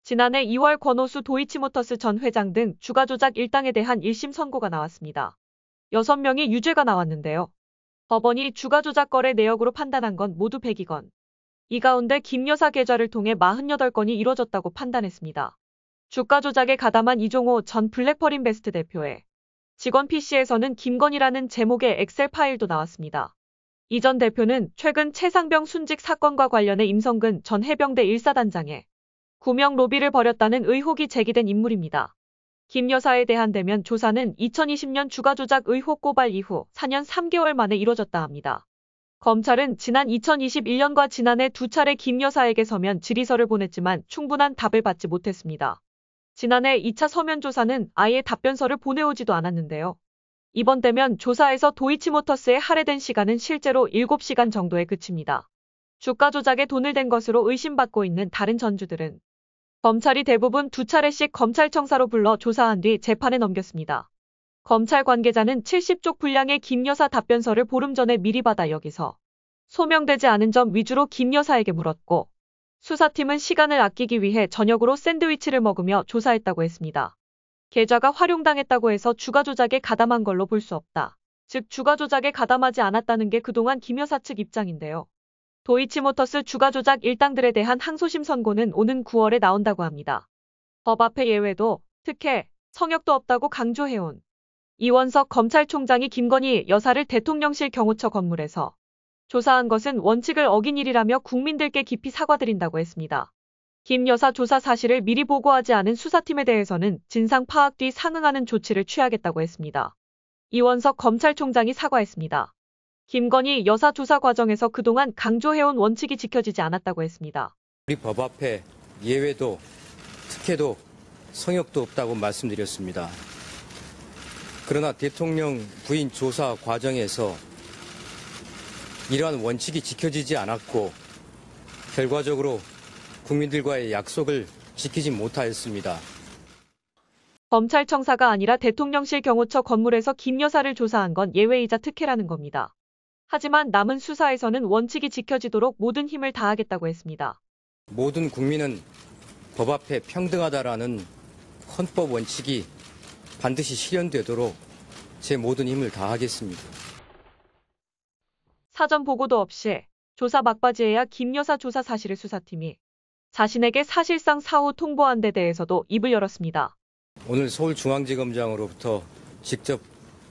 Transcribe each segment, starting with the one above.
지난해 2월 권오수 도이치모터스 전 회장 등 주가 조작 일당에 대한 1심 선고가 나왔습니다. 6명이 유죄가 나왔는데요. 법원이 주가 조작 거래 내역으로 판단한 건 모두 100여 건. 이 가운데 김 여사 계좌를 통해 48건이 이뤄졌다고 판단했습니다. 주가 조작에 가담한 이종호 전 블랙펄인베스트 대표의 직원 PC에서는 김건희라는 제목의 엑셀 파일도 나왔습니다. 이 전 대표는 최근 최상병 순직 사건과 관련해 임성근 전 해병대 1사단장에 구명 로비를 벌였다는 의혹이 제기된 인물입니다. 김 여사에 대한 대면 조사는 2020년 주가 조작 의혹 고발 이후 4년 3개월 만에 이뤄졌다 합니다. 검찰은 지난 2021년과 지난해 두 차례 김 여사에게 서면 질의서를 보냈지만 충분한 답을 받지 못했습니다. 지난해 2차 서면 조사는 아예 답변서를 보내오지도 않았는데요. 이번 대면 조사에서 도이치모터스에 할애된 시간은 실제로 7시간 정도에 그칩니다. 주가 조작에 돈을 댄 것으로 의심받고 있는 다른 전주들은 검찰이 대부분 두 차례씩 검찰청사로 불러 조사한 뒤 재판에 넘겼습니다. 검찰 관계자는 70쪽 분량의 김 여사 답변서를 보름 전에 미리 받아 여기서 소명되지 않은 점 위주로 김 여사에게 물었고, 수사팀은 시간을 아끼기 위해 저녁으로 샌드위치를 먹으며 조사했다고 했습니다. 계좌가 활용당했다고 해서 주가 조작에 가담한 걸로 볼 수 없다. 즉 주가 조작에 가담하지 않았다는 게 그동안 김 여사 측 입장인데요. 도이치모터스 주가 조작 일당들에 대한 항소심 선고는 오는 9월에 나온다고 합니다. 법 앞에 예외도, 특혜, 성역도 없다고 강조해온 이원석 검찰총장이 김건희 여사를 대통령실 경호처 건물에서 조사한 것은 원칙을 어긴 일이라며 국민들께 깊이 사과드린다고 했습니다. 김 여사 조사 사실을 미리 보고하지 않은 수사팀에 대해서는 진상 파악 뒤 상응하는 조치를 취하겠다고 했습니다. 이원석 검찰총장이 사과했습니다. 김건희 여사 조사 과정에서 그동안 강조해온 원칙이 지켜지지 않았다고 했습니다. 우리 법 앞에 예외도, 특혜도, 성역도 없다고 말씀드렸습니다. 그러나 대통령 부인 조사 과정에서 이러한 원칙이 지켜지지 않았고 결과적으로 국민들과의 약속을 지키지 못하였습니다. 검찰청사가 아니라 대통령실 경호처 건물에서 김 여사를 조사한 건 예외이자 특혜라는 겁니다. 하지만 남은 수사에서는 원칙이 지켜지도록 모든 힘을 다하겠다고 했습니다. 모든 국민은 법 앞에 평등하다라는 헌법 원칙이 반드시 실현되도록 제 모든 힘을 다하겠습니다. 사전 보고도 없이 조사 막바지에야 김 여사 조사 사실을 수사팀이 자신에게 사실상 사후 통보한 데 대해서도 입을 열었습니다. 오늘 서울중앙지검장으로부터 직접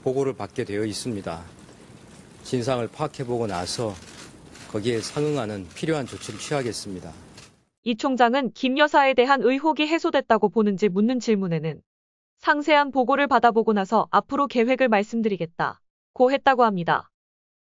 보고를 받게 되어 있습니다. 진상을 파악해보고 나서 거기에 상응하는 필요한 조치를 취하겠습니다. 이 총장은 김 여사에 대한 의혹이 해소됐다고 보는지 묻는 질문에는 상세한 보고를 받아보고 나서 앞으로 계획을 말씀드리겠다고 했다고 합니다.